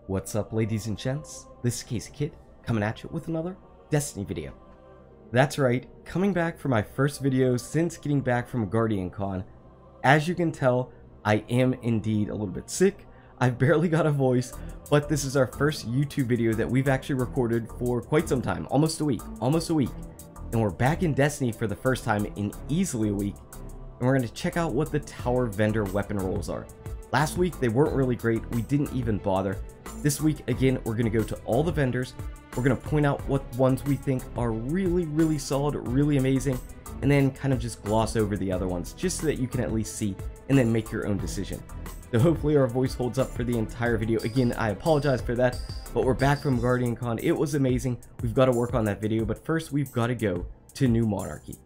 What's up, ladies and gents? This is KSigKid coming at you with another Destiny video. That's right, coming back for my first video since getting back from Guardian Con. As you can tell, I am indeed a little bit sick. I've barely got a voice, but this is our first YouTube video that we've actually recorded for quite some time, almost a week. And we're back in Destiny for the first time in easily a week, and we're going to check out what the tower vendor weapon rolls are. Last week they weren't really great, we didn't even bother. This week, again, we're going to go to all the vendors, we're going to point out what ones we think are really solid, really amazing, and then kind of just gloss over the other ones, just so that you can at least see and then make your own decision. So hopefully our voice holds up for the entire video. Again, I apologize for that, but we're back from Guardian Con. It was amazing. We've got to work on that video, but first we've got to go to New Monarchy.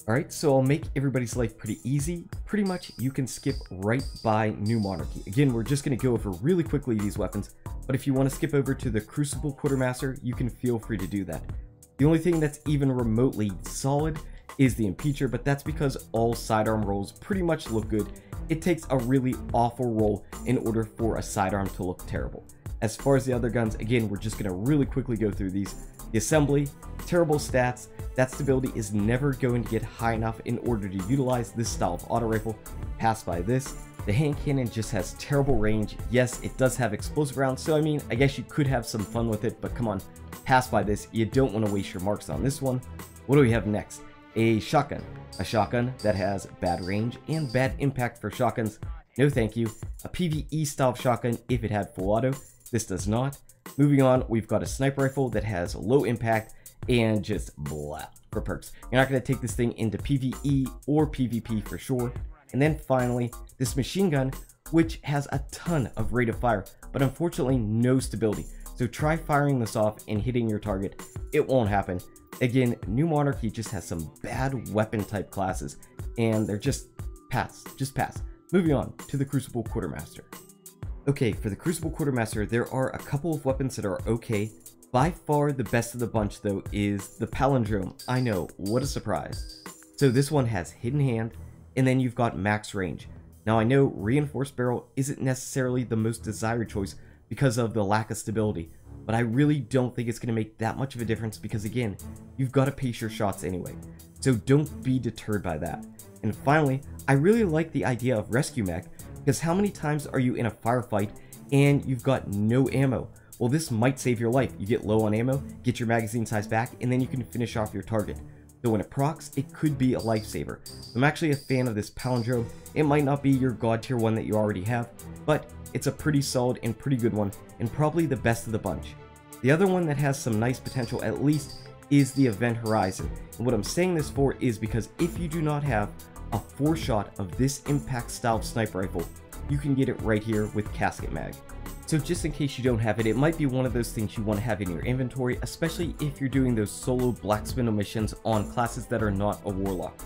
Alright, so I'll make everybody's life pretty easy. Pretty much you can skip right by New Monarchy. Again, we're just going to go over really quickly these weapons, but if you want to skip over to the Crucible Quartermaster, you can feel free to do that. The only thing that's even remotely solid is the Impeacher, but that's because all sidearm rolls pretty much look good. It takes a really awful roll in order for a sidearm to look terrible. As far as the other guns, again, we're just going to really quickly go through these. The assembly, terrible stats. That stability is never going to get high enough in order to utilize this style of auto rifle. Pass by this. The hand cannon just has terrible range. Yes, it does have explosive rounds, so I mean, I guess you could have some fun with it, but come on, pass by this. You don't want to waste your marks on this one. What do we have next? A shotgun. A shotgun that has bad range and bad impact for shotguns. No thank you. A PvE style shotgun if it had full auto. This does not. Moving on, we've got a sniper rifle that has low impact and just blah for perks. You're not going to take this thing into PvE or PvP for sure. And then finally, this machine gun, which has a ton of rate of fire, but unfortunately no stability. So try firing this off and hitting your target. It won't happen. Again, New Monarchy just has some bad weapon type classes, and they're just pass. Moving on to the Crucible Quartermaster. Okay, for the Crucible Quartermaster, there are a couple of weapons that are okay. By far the best of the bunch though is the Palindrome. I know, what a surprise. So this one has hidden hand, and then you've got max range. Now I know reinforced barrel isn't necessarily the most desired choice because of the lack of stability, but I really don't think it's going to make that much of a difference because again, you've got to pace your shots anyway. So don't be deterred by that. And finally, I really like the idea of rescue mech, because how many times are you in a firefight and you've got no ammo? Well, this might save your life. You get low on ammo, get your magazine size back, and then you can finish off your target. So when it procs, it could be a lifesaver. I'm actually a fan of this Palindrome. It might not be your god tier one that you already have, but it's a pretty solid and pretty good one, and probably the best of the bunch. The other one that has some nice potential at least is the Event Horizon. And what I'm saying this for is because if you do not have a 4-shot of this impact style sniper rifle, you can get it right here with Casket Mag. So just in case you don't have it, it might be one of those things you want to have in your inventory, especially if you're doing those solo black spindle missions on classes that are not a warlock.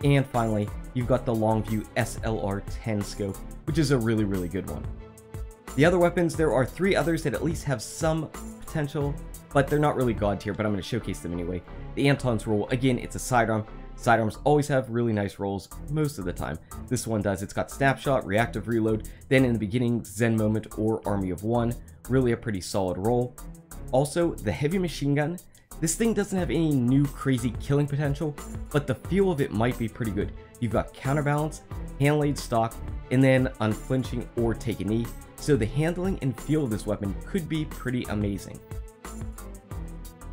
And finally, you've got the Longview SLR-10 scope, which is a really good one. The other weapons, there are 3 others that at least have some potential, but they're not really god tier, but I'm going to showcase them anyway. The Anton's roll, again, it's a sidearm. Sidearms always have really nice rolls most of the time. This one does. It's got snapshot, reactive reload, then in the beginning, Zen moment or Army of One. Really a pretty solid roll. Also, the heavy machine gun. This thing doesn't have any new crazy killing potential, but the feel of it might be pretty good. You've got counterbalance, hand laid stock, and then unflinching or take a knee. So the handling and feel of this weapon could be pretty amazing.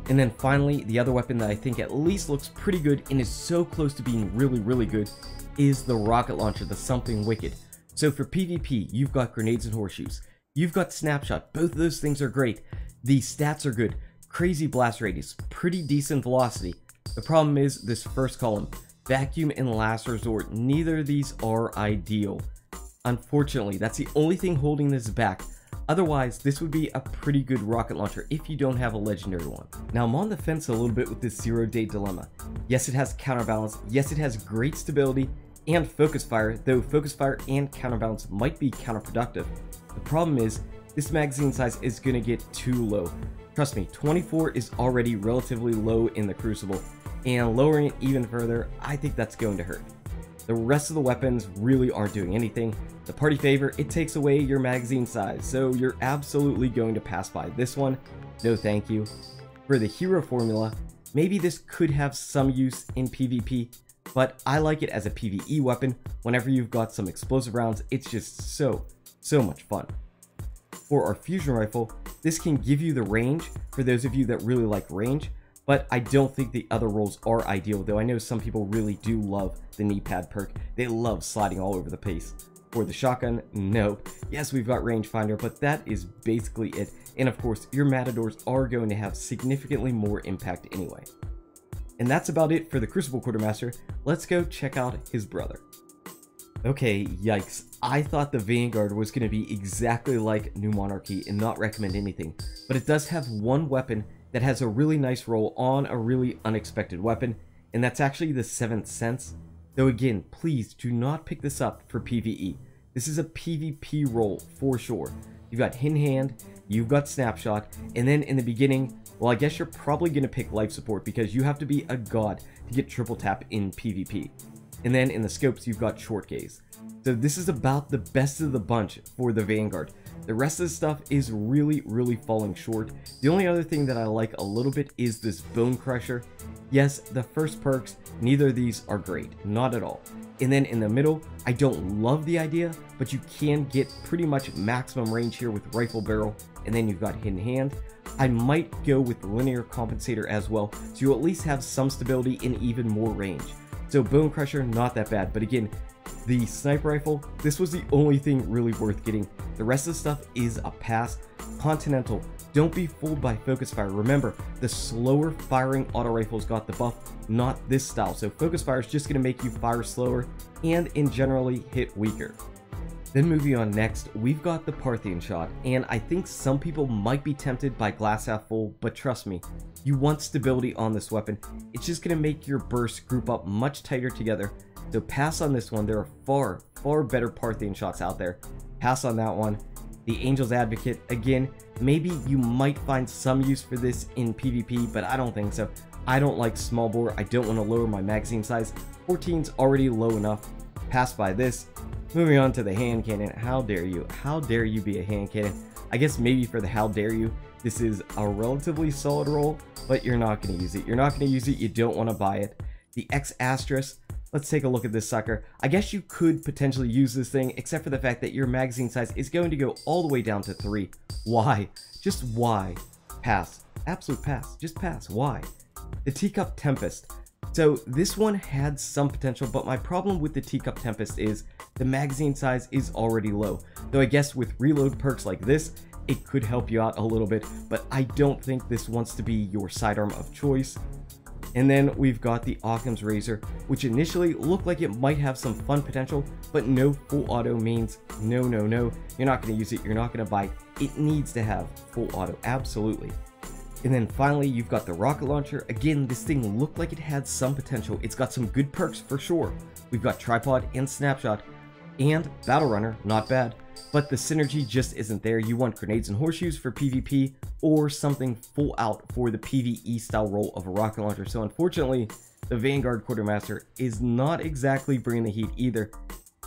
And then finally, the other weapon that I think at least looks pretty good and is so close to being really good is the rocket launcher, the Something Wicked. So for PvP, you've got grenades and horseshoes. You've got snapshot. Both of those things are great. The stats are good. Crazy blast radius, pretty decent velocity. The problem is this first column, vacuum and last resort. Neither of these are ideal. Unfortunately, that's the only thing holding this back. Otherwise, this would be a pretty good rocket launcher if you don't have a legendary one. Now, I'm on the fence a little bit with this 0-day dilemma. Yes, it has counterbalance. Yes, it has great stability and focus fire, though focus fire and counterbalance might be counterproductive. The problem is, this magazine size is going to get too low. Trust me, 24 is already relatively low in the Crucible, and lowering it even further, I think that's going to hurt. The rest of the weapons really aren't doing anything. The party favor, it takes away your magazine size, so you're absolutely going to pass by this one. No thank you. For the hero formula, maybe this could have some use in PvP, but I like it as a PvE weapon. Whenever you've got some explosive rounds, it's just so much fun. For our fusion rifle, this can give you the range for those of you that really like range, but I don't think the other roles are ideal, though I know some people really do love the knee pad perk. They love sliding all over the place. For the shotgun, no. Yes, we've got rangefinder, but that is basically it. And of course, your matadors are going to have significantly more impact anyway. And that's about it for the Crucible Quartermaster. Let's go check out his brother. Okay, yikes. I thought the Vanguard was going to be exactly like New Monarchy and not recommend anything, but it does have one weapon that has a really nice role on a really unexpected weapon, and that's actually the 7th Sense. Though again, please do not pick this up for PvE. This is a PvP role for sure. You've got Hidden Hand, you've got Snapshot, and then in the beginning, well, I guess you're probably going to pick Life Support because you have to be a god to get triple tap in PvP. And then in the scopes, you've got Short Gaze. So this is about the best of the bunch for the Vanguard. The rest of the stuff is really falling short. The only other thing that I like a little bit is this Bone Crusher. Yes, the first perks, neither of these are great, not at all. And then in the middle, I don't love the idea, but you can get pretty much maximum range here with Rifle Barrel, and then you've got Hidden Hand. I might go with the Linear Compensator as well, so you at least have some stability and even more range. So Bone Crusher, not that bad, but again, the Sniper Rifle, this was the only thing really worth getting. The rest of the stuff is a pass. Continental, don't be fooled by Focus Fire. Remember, the slower firing auto rifles got the buff, not this style. So Focus Fire is just going to make you fire slower and in generally hit weaker. Then moving on next, we've got the Parthian shot, and I think some people might be tempted by Glass Half Full, but trust me, you want stability on this weapon. It's just going to make your bursts group up much tighter together. So pass on this one. There are far better Parthian shots out there. Pass on that one. The Angel's Advocate, again, maybe you might find some use for this in PvP, but I don't think so. I don't like small bore. I don't want to lower my magazine size. 14's already low enough. Pass by this. Moving on to the hand cannon. How dare you? How dare you be a hand cannon? I guess maybe for the how dare you, this is a relatively solid roll, but you're not going to use it. You're not going to use it. You don't want to buy it. The X Asterisk. Let's take a look at this sucker. I guess you could potentially use this thing, except for the fact that your magazine size is going to go all the way down to 3. Why? Just why? Pass. Absolute pass. Just pass. Why? The Teacup Tempest. So this one had some potential, but my problem with the Teacup Tempest is the magazine size is already low. Though I guess with reload perks like this, it could help you out a little bit, but I don't think this wants to be your sidearm of choice. And then we've got the Occam's Razor, which initially looked like it might have some fun potential, but no full auto means no. You're not going to use it. You're not going to buy it. It needs to have full auto. Absolutely. And then finally, you've got the Rocket Launcher. Again, this thing looked like it had some potential. It's got some good perks for sure. We've got Tripod and Snapshot and Battle Runner. Not bad. But the synergy just isn't there. You want Grenades and Horseshoes for PvP or something full out for the PvE style role of a rocket launcher. So unfortunately, the Vanguard Quartermaster is not exactly bringing the heat either.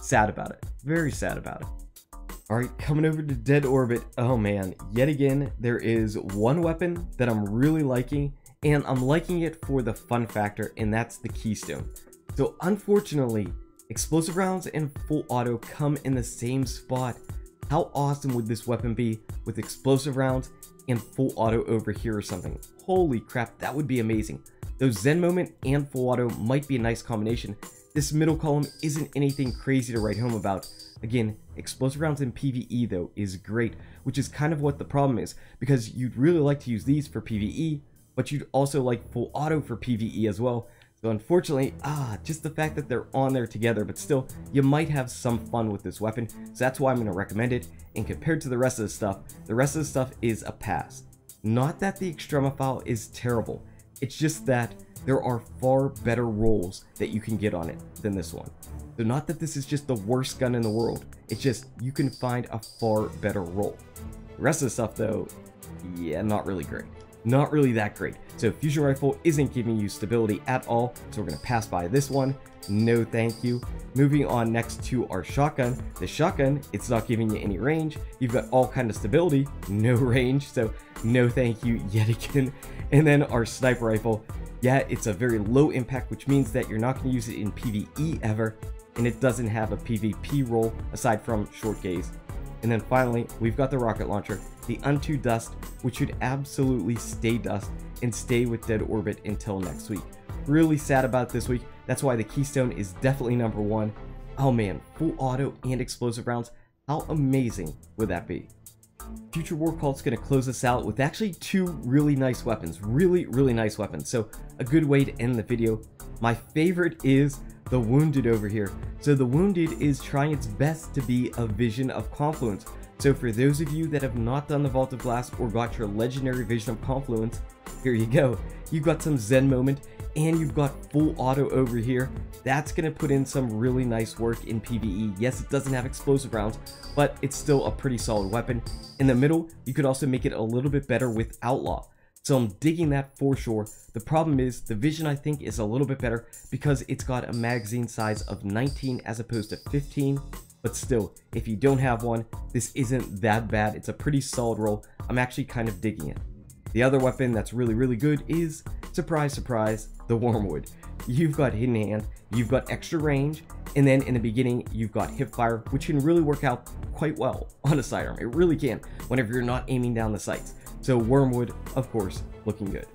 Sad about it. Very sad about it. Alright, coming over to Dead Orbit. Oh man, yet again, there is one weapon that I'm really liking, and I'm liking it for the fun factor, and that's the Keystone. So unfortunately, explosive rounds and full auto come in the same spot. How awesome would this weapon be with explosive rounds and full auto over here or something? Holy crap, that would be amazing. Though Zen Moment and full auto might be a nice combination, this middle column isn't anything crazy to write home about. Again, explosive rounds in PvE though is great, which is kind of what the problem is, because you'd really like to use these for PvE, but you'd also like full auto for PvE as well. So unfortunately, just the fact that they're on there together, but still, you might have some fun with this weapon. So that's why I'm going to recommend it. And compared to the rest of the stuff is a pass. Not that the Extremophile is terrible. It's just that there are far better rolls that you can get on it than this one. So not that this is just the worst gun in the world. It's just you can find a far better roll. The rest of the stuff though, yeah, not really great. not really that great. So fusion rifle isn't giving you stability at all, so we're going to pass by this one. No thank you. Moving on next to our shotgun. The shotgun, it's not giving you any range. You've got all kind of stability, no range, so no thank you yet again. And then our sniper rifle, yeah, it's a very low impact, which means that you're not going to use it in PvE ever, and it doesn't have a PvP role aside from short gaze. And then finally, we've got the rocket launcher, the Unto Dust, which should absolutely stay dust and stay with dead orbit until next week. Really sad about this week. That's why the Keystone is definitely number one. Oh man, full auto and explosive rounds. How amazing would that be? Future War Cult's going to close us out with actually two really nice weapons. Really nice weapons. So a good way to end the video. My favorite is the Wounded over here. So the Wounded is trying its best to be a vision of Confluence. So for those of you that have not done the Vault of Glass or got your legendary vision of Confluence, here you go. You've got some Zen moment and you've got full auto over here. That's going to put in some really nice work in PvE. Yes, it doesn't have explosive rounds, but it's still a pretty solid weapon. In the middle, you could also make it a little bit better with Outlaw. So I'm digging that for sure. The problem is the vision I think is a little bit better because it's got a magazine size of 19 as opposed to 15. But still, if you don't have one, this isn't that bad. It's a pretty solid roll. I'm actually kind of digging it. The other weapon that's really good is, surprise, surprise, the Wormwood. You've got hidden hand, you've got extra range, and then in the beginning, you've got hip fire, which can really work out quite well on a sidearm. It really can, whenever you're not aiming down the sights. So Wormwood, of course, looking good.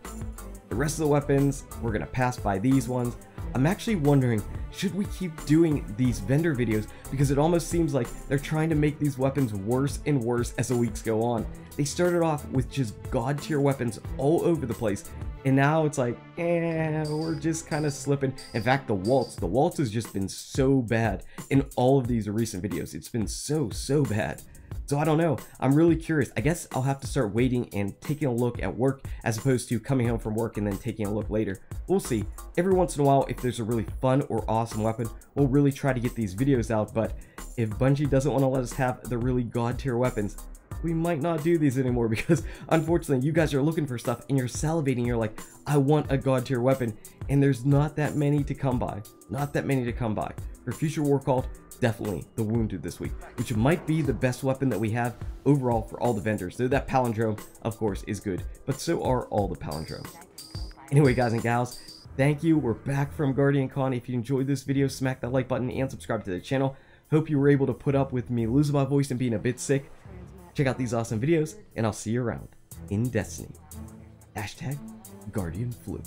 The rest of the weapons, we're gonna pass by these ones. I'm actually wondering, should we keep doing these vendor videos? Because it almost seems like they're trying to make these weapons worse and worse as the weeks go on. They started off with just god tier weapons all over the place, and now it's like, we're just kind of slipping. In fact, the waltz has just been so bad in all of these recent videos. It's been so bad. So I don't know, I'm really curious. I guess I'll have to start waiting and taking a look at work as opposed to coming home from work and then taking a look later. We'll see. Every once in a while, if there's a really fun or awesome weapon, we'll really try to get these videos out. But if Bungie doesn't want to let us have the really god tier weapons, we might not do these anymore, because unfortunately you guys are looking for stuff and you're salivating. You're like, I want a god tier weapon, and there's not that many to come by. For Future War Cult, definitely the Wounded this week, which might be the best weapon that we have overall for all the vendors. Though that palindrome, of course, is good, but so are all the palindromes. Anyway, guys and gals, thank you. We're back from Guardian Con. If you enjoyed this video, smack that like button and subscribe to the channel. Hope you were able to put up with me losing my voice and being a bit sick. Check out these awesome videos, and I'll see you around in Destiny. #GuardianFlu.